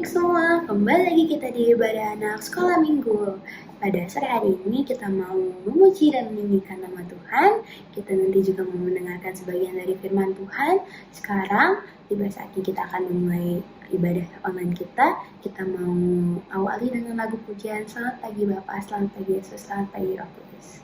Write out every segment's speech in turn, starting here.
adik-adik semua, kembali lagi kita di ibadah anak sekolah minggu. Pada sore hari ini kita mau memuji dan meninggikan nama Tuhan. Kita nanti juga mau mendengarkan sebagian dari firman Tuhan. Sekarang tiba saatnya kita akan memulai ibadah online kita. Kita mau awali dengan lagu pujian. Selamat pagi Bapak, selamat pagi Yesus, selamat pagi Roh Kudus.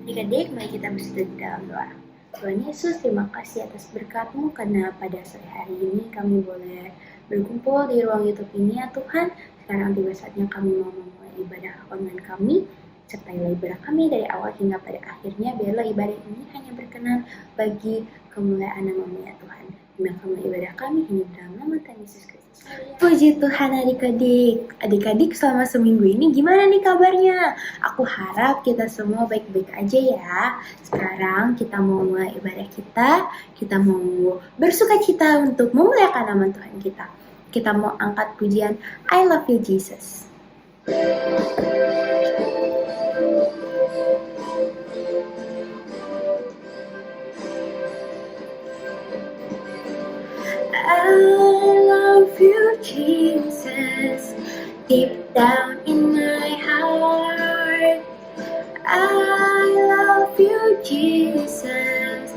Adik-adik, mari kita bersatu di dalam doa. Tuhan Yesus, terima kasih atas berkat-Mu karena pada sore hari ini kami boleh berkumpul di ruang YouTube ini ya Tuhan. Sekarang tiba saatnya kami mau memulai ibadah online kami. Sertailah ibadah kami dari awal hingga pada akhirnya. Biarlah ibadah ini hanya berkenan bagi kemuliaan nama-Mu ya Tuhan. Biarlah ibadah kami hanya dalam nama Tuhan Yesus Kristus. Puji Tuhan adik-adik. Adik-adik selama seminggu ini gimana nih kabarnya? Aku harap kita semua baik-baik aja ya. Sekarang kita mau mulai ibadah kita. Kita mau bersukacita untuk memuliakan nama Tuhan kita. Kita mau angkat pujian I Love You Jesus. I love you, Jesus, deep down in my heart. I love you, Jesus,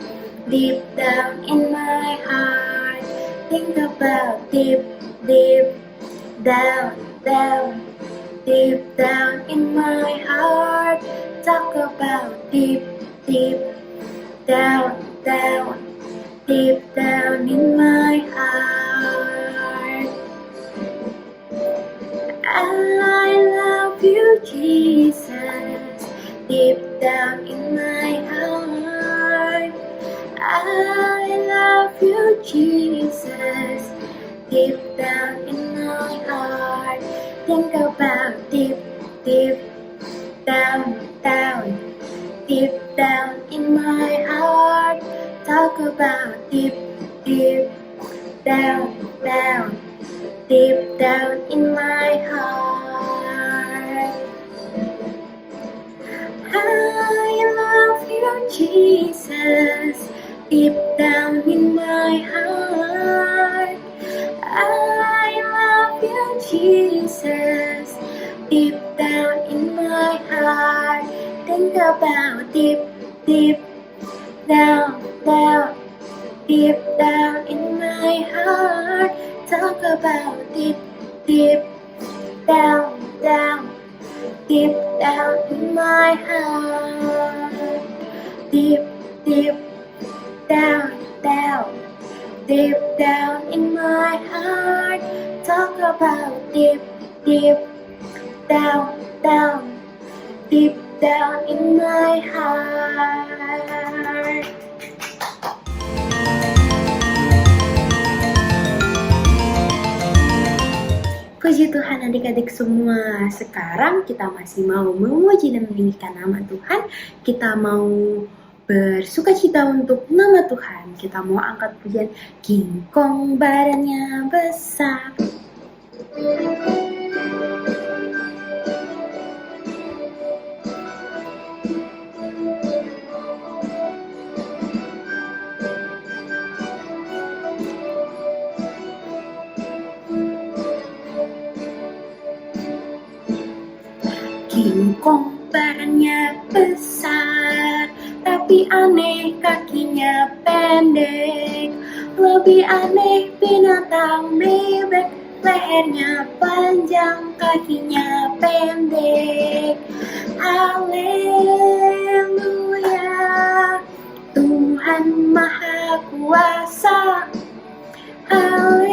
deep down in my heart. Think about deep down, deep down in my heart. Talk about deep down, deep down in my heart. I love you, Jesus, deep down in my heart. I love you, Jesus, deep down in my heart. Think about deep down, deep down in my heart. Talk about deep down, down, deep down in my heart. I love you, Jesus, deep down in my heart. I love you, Jesus, deep down in my heart. Think about deep, deep down, down, deep down in my heart. Talk about deep, deep down, down, deep down in my heart. Deep, deep down, down, deep down in my heart. Talk about deep, deep down, down, deep down in my heart. Puji Tuhan adik-adik semua. Sekarang kita masih mau memuji dan meninggikan nama Tuhan. Kita mau bersukacita untuk nama Tuhan. Kita mau angkat pujian King Kong badannya besar. King Kong badannya besar, tapi aneh kakinya pendek. Lebih aneh binatang bebek, lehernya panjang, kakinya pendek. Haleluya, Tuhan Maha Kuasa. Haleluya,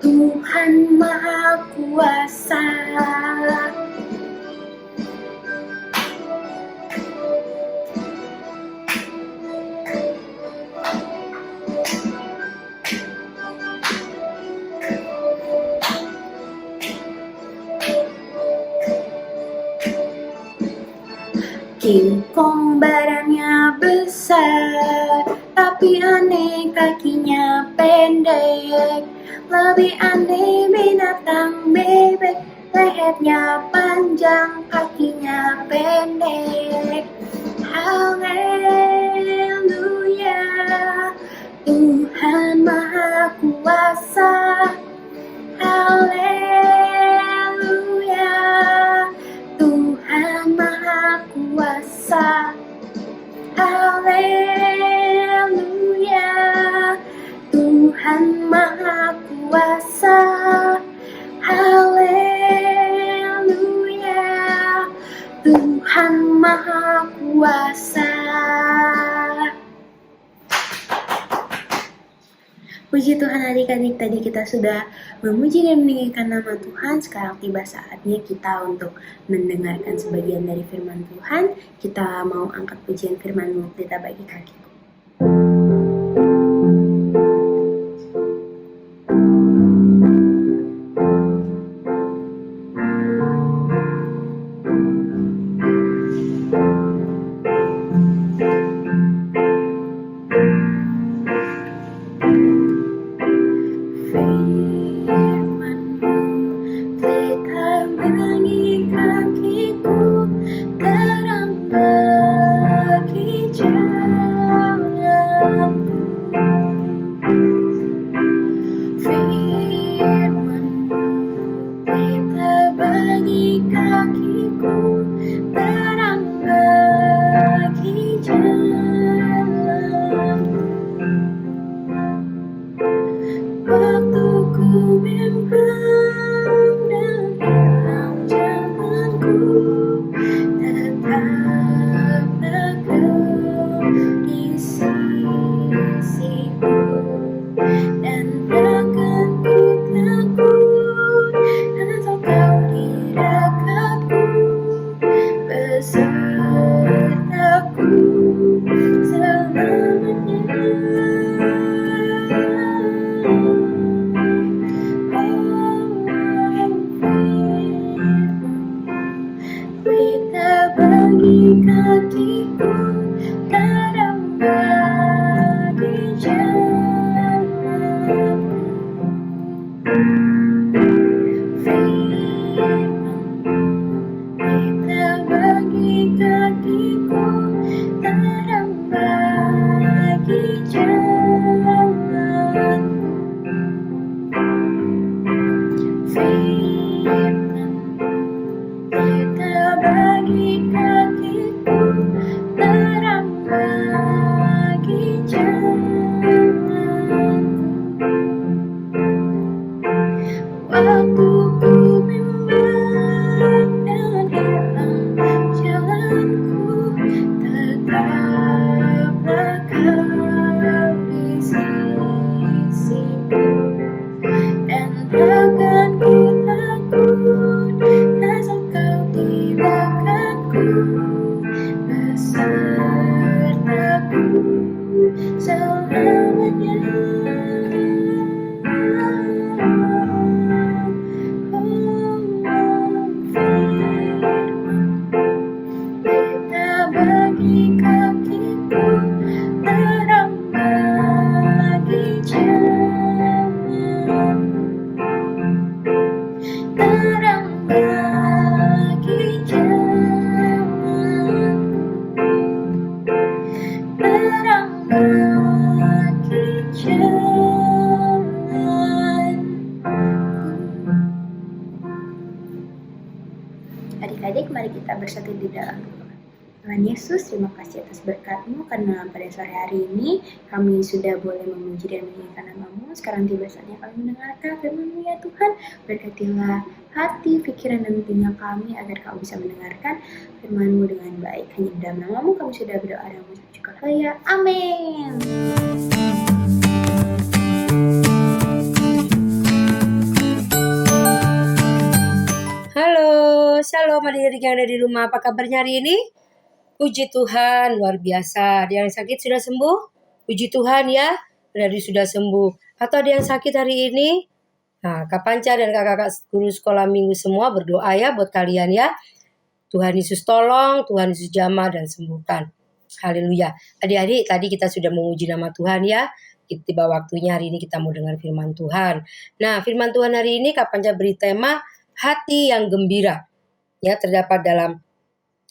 Tuhan Maha Kuasa. King Kong badannya besar, tapi aneh kakinya pendek. Lebih aneh binatang bebek, lehernya panjang, kakinya pendek. Haleluya, Tuhan Maha Kuasa. Haleluya, Tuhan Maha Kuasa. Haleluya, Tuhan Maha Kuasa. Haleluya, Tuhan Maha Kuasa. Puji Tuhan adik-adik, tadi kita sudah memuji dan meninggikan nama Tuhan. Sekarang tiba saatnya kita untuk mendengarkan sebagian dari firman Tuhan. Kita mau angkat pujian firman-Mu, kita bagi kakiku. bagi kakiku, terang bagi jalanku. Waktu ku bimbang dan hilang jalanku, tetaplah kau di sisiku. Dan takkan ku takut, asal kau di belakangku, besertaku selamanya. Kita bagi kakiku, terang bagi jalanku, terang bagi jalanku, terang bagi jalanku. Adik-adik, mari kita bersatu di dalam doa. Tuhan Yesus, terima kasih atas berkat-Mu, karena pada sore hari ini kami sudah boleh memuji dan menyanyikan nama-Mu. Sekarang tiba saatnya kami mendengarkan firman-Mu ya Tuhan. Berkatilah hati, pikiran, dan telinga kami agar kami bisa mendengarkan firman-Mu dengan baik. Hanya di dalam nama-Mu kami sudah berdoa dan mengucap syukur. Haleluya. Amin. Halo, shalom adik-adik yang ada di rumah. Apa kabarnya hari ini? Puji Tuhan, luar biasa. Ada yang sakit sudah sembuh? Puji Tuhan ya, dari sudah sembuh. Atau ada yang sakit hari ini? Nah, Kak Panca dan kakak-kakak guru sekolah minggu semua berdoa ya buat kalian ya. Tuhan Yesus tolong, Tuhan Yesus jamah dan sembuhkan. Haleluya. Adik-adik, tadi kita sudah memuji nama Tuhan ya. Tiba waktunya hari ini kita mau dengar firman Tuhan. Nah, firman Tuhan hari ini Kak Panca beri tema hati yang gembira. Ya, terdapat dalam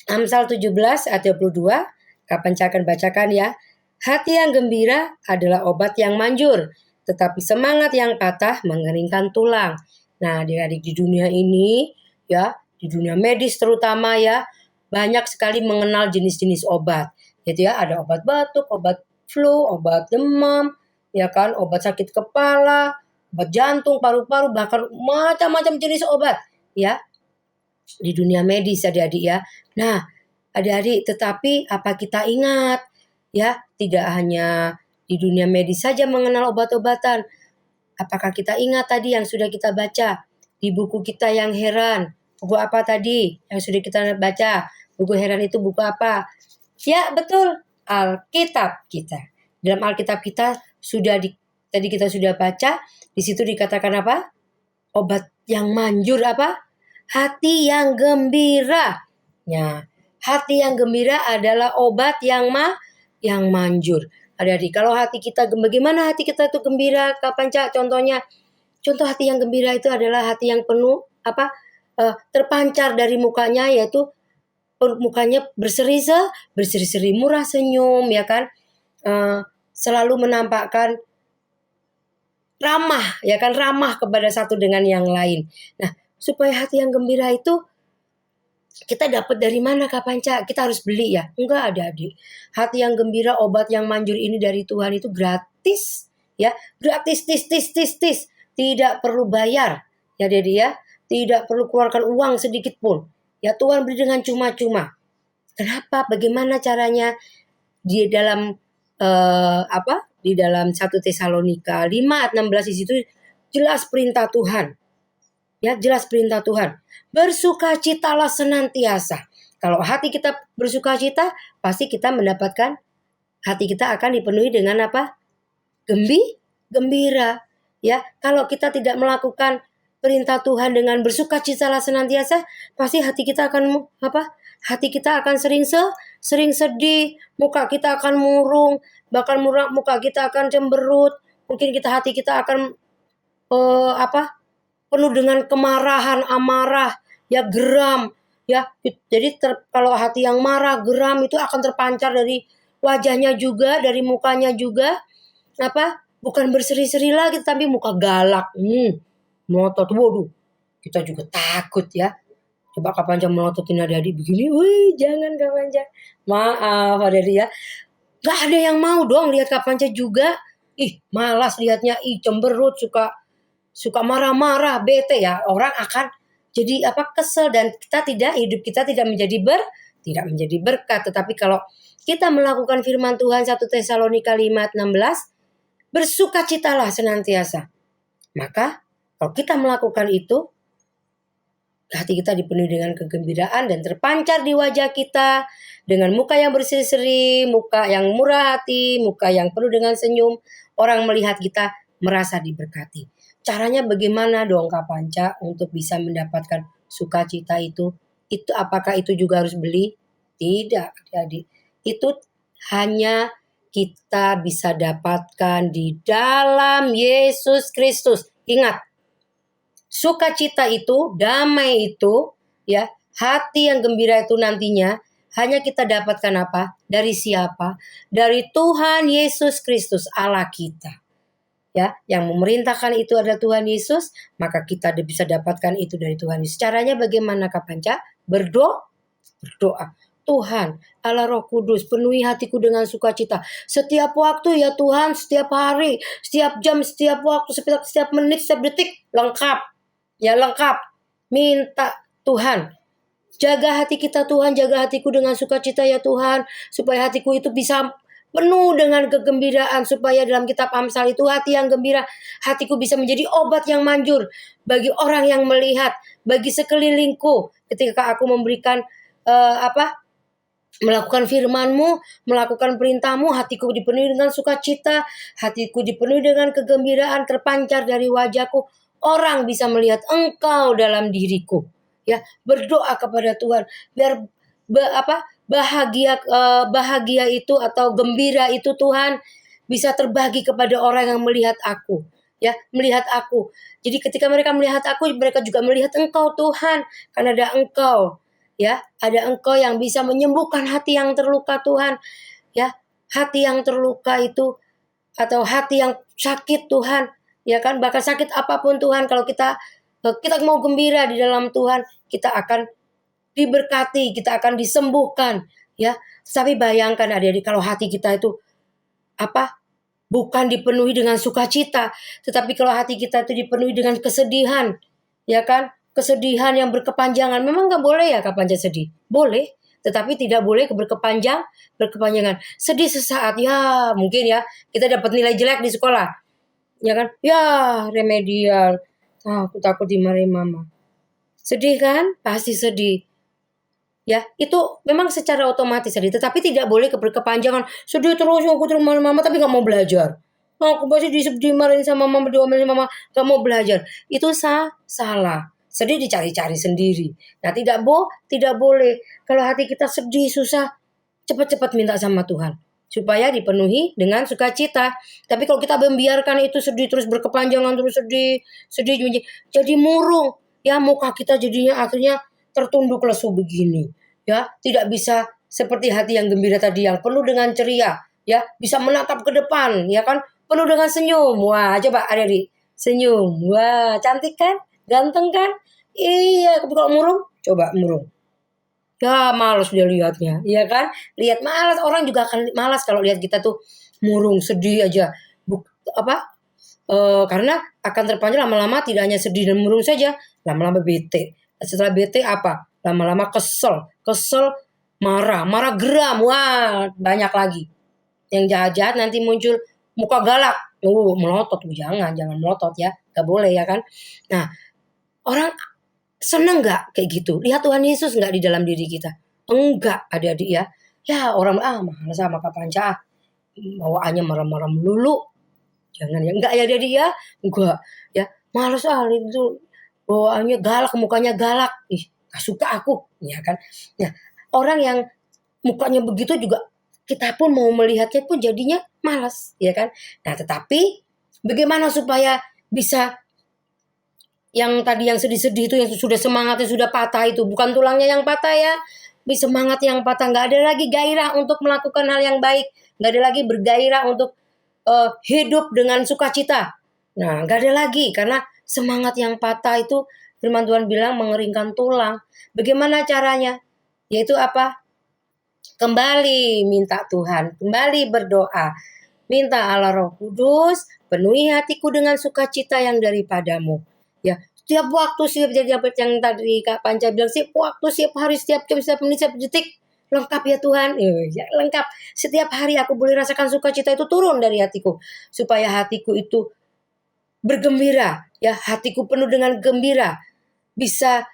Amsal 17 ayat 22. Kak Panca akan bacakan ya. Hati yang gembira adalah obat yang manjur, tetapi semangat yang patah mengeringkan tulang. Nah, adik-adik di dunia ini ya, di dunia medis terutama ya, banyak sekali mengenal jenis-jenis obat. Gitu ya, ada obat batuk, obat flu, obat demam, ya kan, obat sakit kepala, obat jantung, paru-paru, bahkan macam-macam jenis obat ya di dunia medis adik-adik ya. Nah, adik-adik, tetapi apa kita ingat ya, tidak hanya di dunia medis saja mengenal obat-obatan. Apakah kita ingat tadi yang sudah kita baca di buku kita yang heran? Buku apa tadi yang sudah kita baca? Buku heran itu buku apa? Ya, betul, Alkitab kita. Dalam Alkitab kita tadi kita sudah baca, di situ dikatakan apa? Obat yang manjur apa? Hati yang gembira. Ya, hati yang gembira adalah obat yang manjur. Adik-adik, kalau hati kita, bagaimana hati kita itu gembira? Kapan Cak contohnya? Contoh hati yang gembira itu adalah hati yang penuh terpancar dari mukanya, yaitu mukanya berseri-seri, murah senyum, ya kan? Selalu menampakkan ramah, ya kan, ramah kepada satu dengan yang lain. Nah, supaya hati yang gembira itu kita dapat dari mana Kak Panca? Kita harus beli ya? Enggak, adik-adik. Hati yang gembira, obat yang manjur ini dari Tuhan itu gratis. Ya, gratis, tis. Tidak perlu bayar. Ya, Dedi ya. Tidak perlu keluarkan uang sedikit pun. Ya, Tuhan beri dengan cuma-cuma. Kenapa? Bagaimana caranya? Di dalam di dalam 1 Tesalonika 5 ayat 16 di situ jelas perintah Tuhan. Ya, jelas perintah Tuhan. Bersukacitalah senantiasa. Kalau hati kita bersukacita, pasti kita mendapatkan, hati kita akan dipenuhi dengan apa? Gembira. Ya, kalau kita tidak melakukan perintah Tuhan dengan bersukacitalah senantiasa, pasti hati kita akan apa? Hati kita akan sering sedih, muka kita akan murung, bahkan muka kita akan cemberut, mungkin hati kita akan penuh dengan kemarahan, amarah, ya geram, ya. Jadi kalau hati yang marah, geram itu akan terpancar dari wajahnya juga, dari mukanya juga, bukan berseri-seri lagi, tapi muka galak, melotot. Waduh, kita juga takut ya. Coba Kak Panca melototin adik-adik begini, wih jangan Kak Panca. Maaf adik-adik ya. Gak ada yang mau dong lihat Kak Panca juga. Ih malas lihatnya, ih cemberut, suka marah-marah, bete ya. Orang akan jadi kesel dan hidup kita tidak menjadi berkat. Tetapi kalau kita melakukan firman Tuhan 1 Tesalonika 5:16, bersukacitalah senantiasa. Maka kalau kita melakukan itu, hati kita dipenuhi dengan kegembiraan dan terpancar di wajah kita dengan muka yang berseri-seri, muka yang murah hati, muka yang penuh dengan senyum. Orang melihat kita merasa diberkati. Caranya bagaimana dong Kak Panca untuk bisa mendapatkan sukacita itu? Apakah itu juga harus beli? Tidak, adik. Itu hanya kita bisa dapatkan di dalam Yesus Kristus. Ingat, sukacita itu, damai itu, ya, hati yang gembira itu nantinya hanya kita dapatkan apa? Dari siapa? Dari Tuhan Yesus Kristus, Allah kita. Ya, yang memerintahkan itu adalah Tuhan Yesus, maka kita bisa dapatkan itu dari Tuhan Yesus. Caranya bagaimana Kak Panca? Berdoa. Tuhan, Allah Roh Kudus, penuhi hatiku dengan sukacita. Setiap waktu ya Tuhan, setiap hari, setiap jam, setiap waktu, setiap menit, setiap detik, lengkap. Ya lengkap. Minta Tuhan, jaga hati kita Tuhan, jaga hatiku dengan sukacita ya Tuhan. Supaya hatiku itu bisa penuh dengan kegembiraan. Supaya dalam kitab Amsal itu hati yang gembira, hatiku bisa menjadi obat yang manjur bagi orang yang melihat, bagi sekelilingku. Ketika aku memberikan melakukan firman-Mu, melakukan perintah-Mu, hatiku dipenuhi dengan sukacita, hatiku dipenuhi dengan kegembiraan, terpancar dari wajahku. Orang bisa melihat Engkau dalam diriku. Ya, berdoa kepada Tuhan biar bahagia itu atau gembira itu Tuhan bisa terbagi kepada orang yang melihat aku. Ya, melihat aku. Jadi ketika mereka melihat aku, mereka juga melihat Engkau Tuhan, karena ada Engkau. Ya, ada Engkau yang bisa menyembuhkan hati yang terluka Tuhan. Ya, hati yang terluka itu atau hati yang sakit Tuhan, ya kan, bahkan sakit apapun Tuhan, kalau kita mau gembira di dalam Tuhan, kita akan diberkati, kita akan disembuhkan, ya. Tapi bayangkan adik-adik kalau hati kita itu bukan dipenuhi dengan sukacita, tetapi kalau hati kita itu dipenuhi dengan kesedihan, ya kan? Kesedihan yang berkepanjangan. Memang gak boleh ya Kak Panca sedih? Boleh, tetapi tidak boleh berkepanjangan. Sedih sesaat, ya mungkin ya kita dapat nilai jelek di sekolah, ya kan? Ya remedial, aku takut dimarahin mama. Sedih kan? Pasti sedih. Ya, itu memang secara otomatis sedih, tetapi tidak boleh berkepanjangan. Sedih terus, aku terus mama tapi gak mau belajar. Aku pasti dimarahin sama mama, diomelin mama, gak mau belajar. Itu salah. Sedih dicari-cari sendiri. Nah, tidak boleh. Kalau hati kita sedih, susah, cepat-cepat minta sama Tuhan supaya dipenuhi dengan sukacita. Tapi kalau kita membiarkan itu sedih terus berkepanjangan, terus sedih jadi murung. Ya, muka kita jadinya akhirnya tertunduk lesu begini. Ya, tidak bisa seperti hati yang gembira tadi yang penuh dengan ceria, ya, bisa menatap ke depan, ya kan? Penuh dengan senyum. Wah, coba adik-adik, senyum. Wah, cantik kan? Ganteng kan? Iya, tapi kalau murung, coba murung. Ya, malas dia lihatnya, iya kan? Lihat malas, orang juga akan malas kalau lihat kita tuh murung, sedih aja. Karena akan terpanjang lama-lama tidak hanya sedih dan murung saja, lama-lama bete. Setelah bete apa? Lama-lama kesel, marah geram, wah banyak lagi. Yang jahat-jahat nanti muncul muka galak, melotot, jangan melotot ya, gak boleh ya kan. Nah, orang seneng gak kayak gitu? Lihat Tuhan Yesus gak di dalam diri kita? Enggak, adik-adik ya. Ya orang malas sama Kak Panca, bawaannya marah-marah melulu. Jangan ya, enggak ya adik-adik ya, enggak ya, malas itu bawaannya galak, mukanya galak, gak suka aku, ya kan. Nah, orang yang mukanya begitu juga kita pun mau melihatnya pun jadinya malas, ya kan. Nah, tetapi bagaimana supaya bisa yang tadi yang sedih-sedih itu, yang sudah semangatnya sudah patah itu, bukan tulangnya yang patah ya, bisa semangat yang patah, nggak ada lagi gairah untuk melakukan hal yang baik, nggak ada lagi bergairah untuk hidup dengan sukacita. Nah, nggak ada lagi karena semangat yang patah itu Firman Tuhan bilang mengeringkan tulang. Bagaimana caranya? Yaitu apa? Kembali minta Tuhan, kembali berdoa. Minta Allah Roh Kudus, penuhi hatiku dengan sukacita yang daripadamu. Ya, setiap waktu, setiap yang tadi Kak Panca bilang, setiap waktu, setiap hari, setiap jam, setiap menit, setiap detik, lengkap ya Tuhan. Ya, lengkap. Setiap hari aku boleh rasakan sukacita itu turun dari hatiku, supaya hatiku itu bergembira. Ya, hatiku penuh dengan gembira. Bisa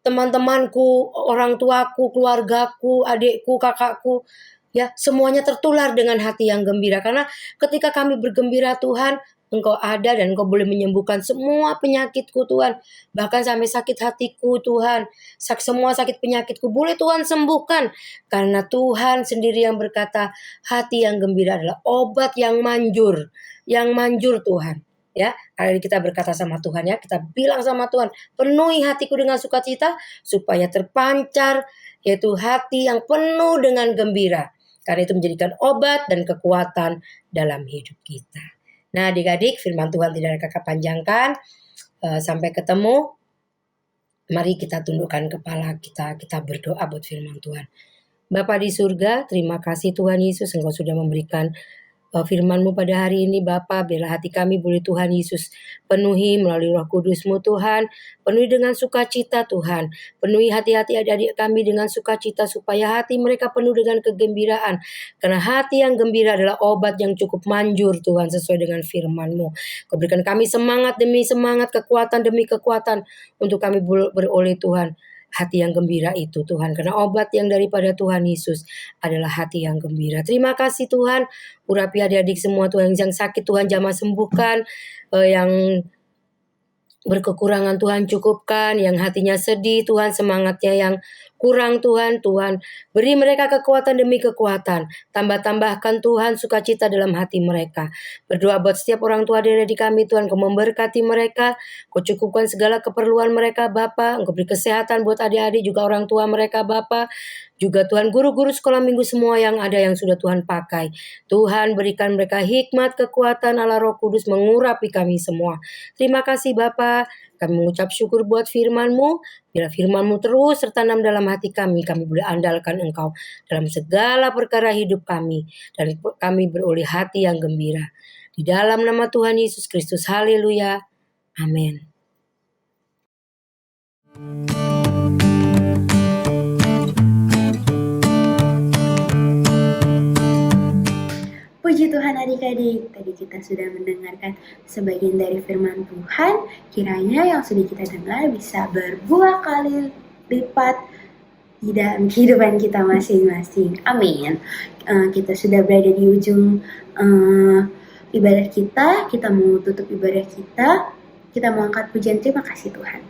teman-temanku, orang tuaku, keluargaku, adikku, kakakku, ya semuanya tertular dengan hati yang gembira. Karena ketika kami bergembira, Tuhan, Engkau ada dan Engkau boleh menyembuhkan semua penyakitku, Tuhan. Bahkan sampai sakit hatiku, Tuhan. Semua sakit penyakitku boleh Tuhan sembuhkan. Karena Tuhan sendiri yang berkata, hati yang gembira adalah obat yang manjur. Yang manjur, Tuhan. Ya, hari ini kita berkata sama Tuhan, ya, kita bilang sama Tuhan, penuhi hatiku dengan sukacita supaya terpancar yaitu hati yang penuh dengan gembira. Karena itu menjadikan obat dan kekuatan dalam hidup kita. Nah, adik-adik, firman Tuhan tidak ada kakak panjangkan. Sampai ketemu. Mari kita tundukkan kepala kita berdoa buat firman Tuhan. Bapa di surga, terima kasih Tuhan Yesus, Engkau sudah memberikan firman-Mu pada hari ini Bapa. Biarlah hati kami boleh Tuhan Yesus penuhi melalui Roh Kudus-Mu Tuhan. Penuhi dengan sukacita Tuhan. Penuhi hati-hati adik-adik kami dengan sukacita supaya hati mereka penuh dengan kegembiraan. Karena hati yang gembira adalah obat yang cukup manjur Tuhan, sesuai dengan firman-Mu. Kau berikan kami semangat demi semangat, kekuatan demi kekuatan untuk kami beroleh Tuhan. Hati yang gembira itu Tuhan, karena obat yang daripada Tuhan Yesus adalah hati yang gembira. Terima kasih Tuhan, urapi adik-adik semua Tuhan yang sakit, Tuhan jamah sembuhkan, yang berkekurangan Tuhan cukupkan, yang hatinya sedih Tuhan, semangatnya yang kurang Tuhan, beri mereka kekuatan demi kekuatan, tambahkan Tuhan sukacita dalam hati mereka. Berdoa buat setiap orang tua di kami Tuhan, Kau memberkati mereka, Kau cukupkan segala keperluan mereka Bapa, Engkau beri kesehatan buat adik-adik juga orang tua mereka Bapa. Juga Tuhan guru-guru sekolah minggu semua yang ada yang sudah Tuhan pakai. Tuhan berikan mereka hikmat, kekuatan Allah Roh Kudus mengurapi kami semua. Terima kasih Bapa. Kami mengucap syukur buat firman-Mu. Biar firman-Mu terus tertanam dalam hati kami. Kami boleh andalkan Engkau dalam segala perkara hidup kami. Dan kami beroleh hati yang gembira. Di dalam nama Tuhan Yesus Kristus. Haleluya. Amin. Puji Tuhan adik-adik, tadi kita sudah mendengarkan sebagian dari firman Tuhan. Kiranya yang sudah kita dengar bisa berbuah kali lipat di dalam kehidupan kita masing-masing. Amin. Kita sudah berada di ujung ibadah kita mau tutup ibadah kita mau angkat pujian terima kasih Tuhan.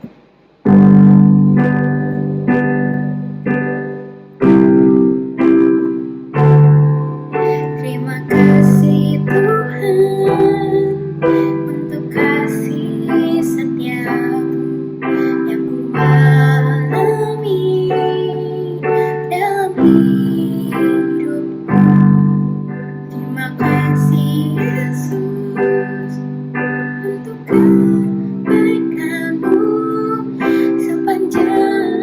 Terima kasih Tuhan untuk kasih setiamu yang ku alami dalam hidupku. Terima kasih Yesus untuk kebaikan-Mu sepanjang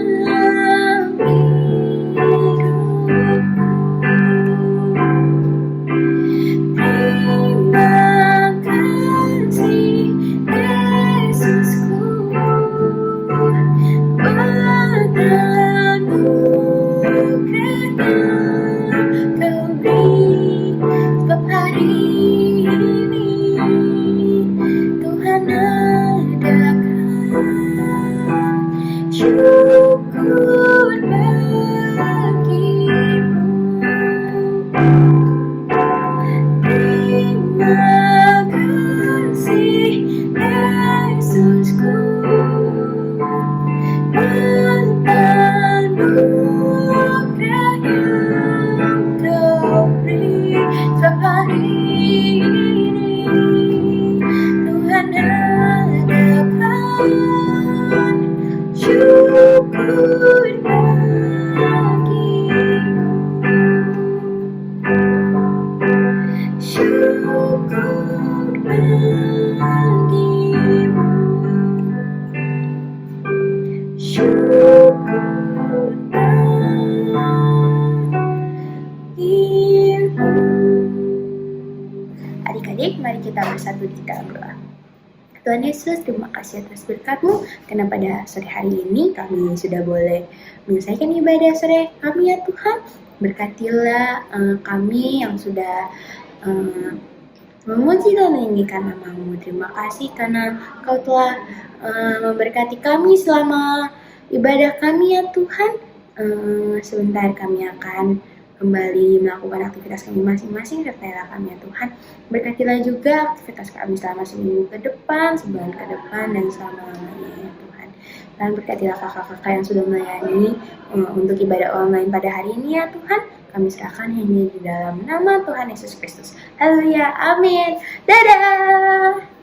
Tuhan Yesus, terima kasih atas berkat-Mu, karena pada sore hari ini kami sudah boleh menyelesaikan ibadah sore kami ya Tuhan. Berkatilah kami yang sudah memuji dan meninggikan nama-Mu. Terima kasih karena Kau telah memberkati kami selama ibadah kami ya Tuhan. Sebentar kami akan kembali melakukan aktivitas kami masing-masing, sertailah kami ya Tuhan. Berkatilah juga aktivitas kami selama seminggu ke depan, sebulan ke depan, dan selama-lamanya ya Tuhan. Dan berkatilah kakak-kakak yang sudah melayani untuk ibadah online pada hari ini ya Tuhan. Kami serahkan hanya di dalam nama Tuhan Yesus Kristus. Haleluya, amin. Dadah!